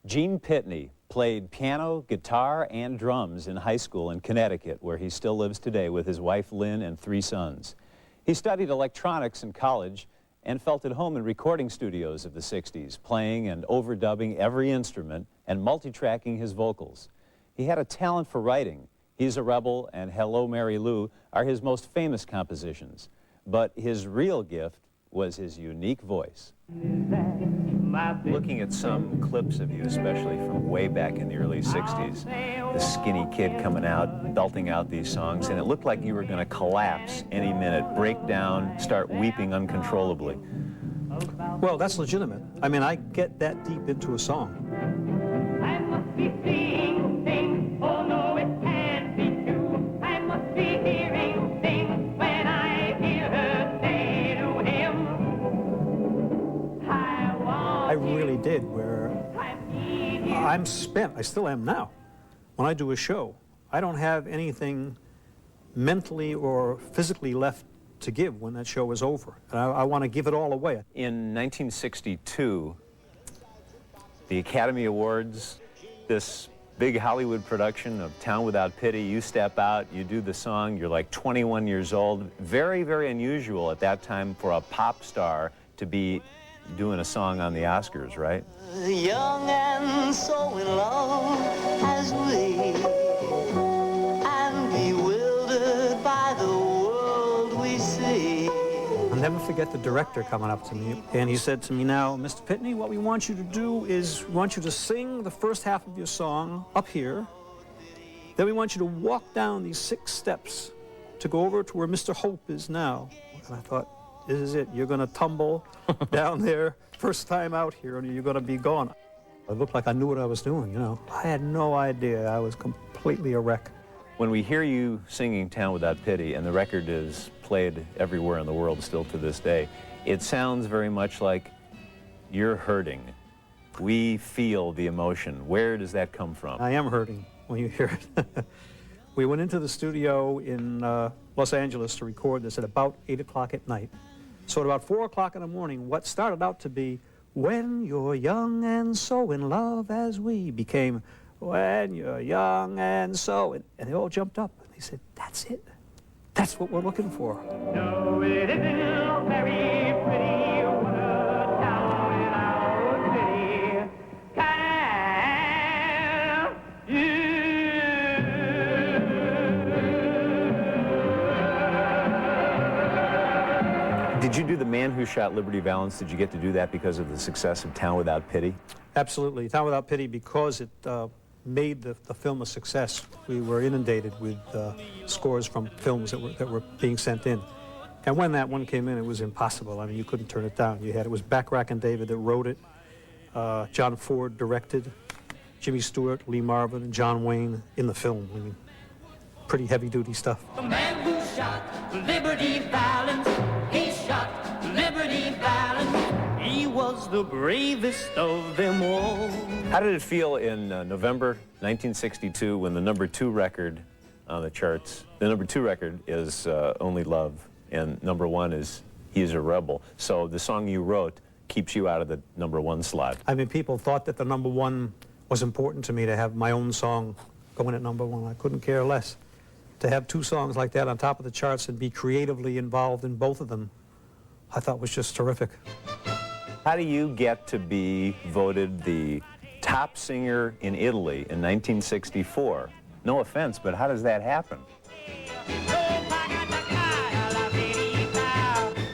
Gene Pitney played piano, guitar, and drums in high school in Connecticut, where he still lives today with his wife Lynn and 3 sons. He studied electronics in college and felt at home in recording studios of the 60s, playing and overdubbing every instrument and multi-tracking his vocals. He had a talent for writing. He's a Rebel and Hello, Mary Lou are his most famous compositions. But his real gift was his unique voice. Looking at some clips of you, especially from way back in the early 60s, the skinny kid coming out, belting out these songs, and it looked like you were going to collapse any minute, break down, start weeping uncontrollably. Well, that's legitimate. I mean, I get that deep into a song. I must be seeing things, oh no, it can't be true. I must be hearing things when I hear her say to him, I really did, where I'm spent. I still am now. When I do a show, I don't have anything mentally or physically left to give when that show is over. And I want to give it all away. In 1962, the Academy Awards, this big Hollywood production of Town Without Pity, you step out, you do the song, you're like 21 years old. Very, very unusual at that time for a pop star to be doing a song on the Oscars, right? Young and so in love as we, and bewildered by the world we see. I'll never forget the director coming up to me, and he said to me, now, Mr. Pitney, what we want you to do is we want you to sing the first half of your song up here. Then we want you to walk down these 6 steps to go over to where Mr. Hope is now. And I thought, this is it. You're going to tumble down there first time out here, and you're going to be gone. It looked like I knew what I was doing, you know. I had no idea. I was completely a wreck. When we hear you singing Town Without Pity, and the record is played everywhere in the world still to this day, it sounds very much like you're hurting. We feel the emotion. Where does that come from? I am hurting when you hear it. We went into the studio in Los Angeles to record this at about 8 o'clock at night. So at about 4 o'clock in the morning, what started out to be, when you're young and so in love as we, became, when you're young and so, and they all jumped up. And they said, that's it. That's what we're looking for. No, it isn't very pretty, what a town without pity. Can you? Did you do The Man Who Shot Liberty Valance? Did you get to do that because of the success of Town Without Pity? Absolutely. Town Without Pity, because it made the film a success. We were inundated with scores from films that were being sent in. And when that one came in, it was impossible. I mean, you couldn't turn it down. It was Backrack and David that wrote it. John Ford directed. Jimmy Stewart, Lee Marvin, and John Wayne in the film. I mean, pretty heavy-duty stuff. The man who shot Liberty Valance, he shot Liberty Valance. He was the bravest of them all. How did it feel in November 1962 when the #2 record on the charts, the #2 record is Only Love, and #1 is He's a Rebel. So the song you wrote keeps you out of the #1 slot. I mean, people thought that the #1 was important to me, to have my own song going at #1. I couldn't care less. To have 2 songs like that on top of the charts and be creatively involved in both of them, I thought was just terrific. How do you get to be voted the top singer in Italy in 1964? No offense, but how does that happen?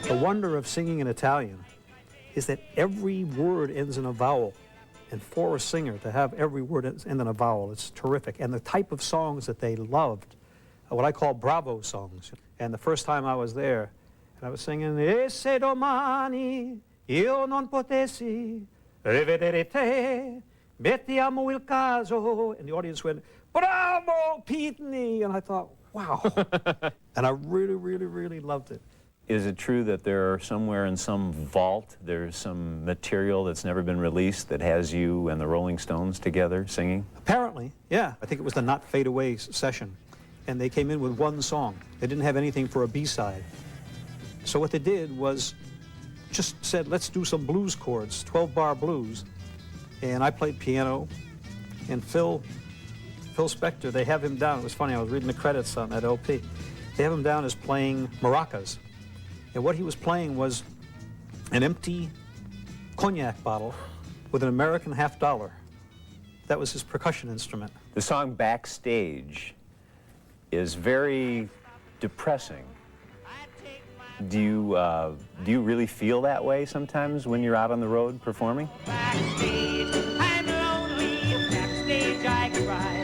The wonder of singing in Italian is that every word ends in a vowel. And for a singer to have every word end in a vowel, it's terrific. And the type of songs that they loved, what I call bravo songs. And the first time I was there, and I was singing, E se domani io non potessi rivedere te, mettiamo il caso. And the audience went, bravo, Pitney! And I thought, wow. And I really, really, really loved it. Is it true that there are somewhere in some vault, there's some material that's never been released that has you and the Rolling Stones together singing? Apparently, yeah. I think it was the Not Fade Away session. And they came in with 1 song. They didn't have anything for a B-side. So what they did was just said, let's do some blues chords, 12-bar blues. and I played piano, and Phil Spector, they have him down. It was funny, I was reading the credits on that LP. They have him down as playing maracas. And what he was playing was an empty cognac bottle with an American $50. That was his percussion instrument. The song Backstage is very depressing. Do you really feel that way sometimes when you're out on the road performing? Backstage, I'm lonely. Backstage, I cry.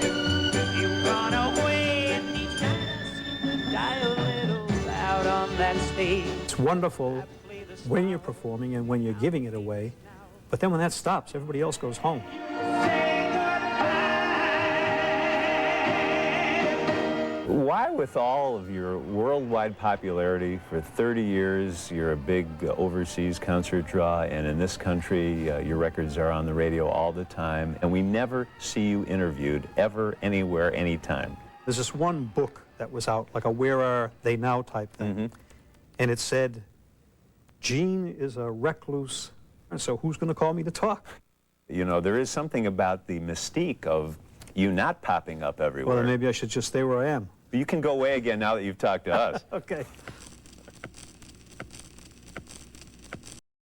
You've gone away, and each time I seem to die a little out on that stage. It's wonderful when you're performing and when you're giving it away, but then when that stops, everybody else goes home. Why, with all of your worldwide popularity for 30 years, you're a big overseas concert draw, and in this country, your records are on the radio all the time, and we never see you interviewed, ever, anywhere, anytime? There's this one book that was out, like a Where Are They Now type thing, and it said, Gene is a recluse, and so who's going to call me to talk? You know, there is something about the mystique of you not popping up everywhere. Well, then maybe I should just stay where I am. You can go away again now that you've talked to us. Okay.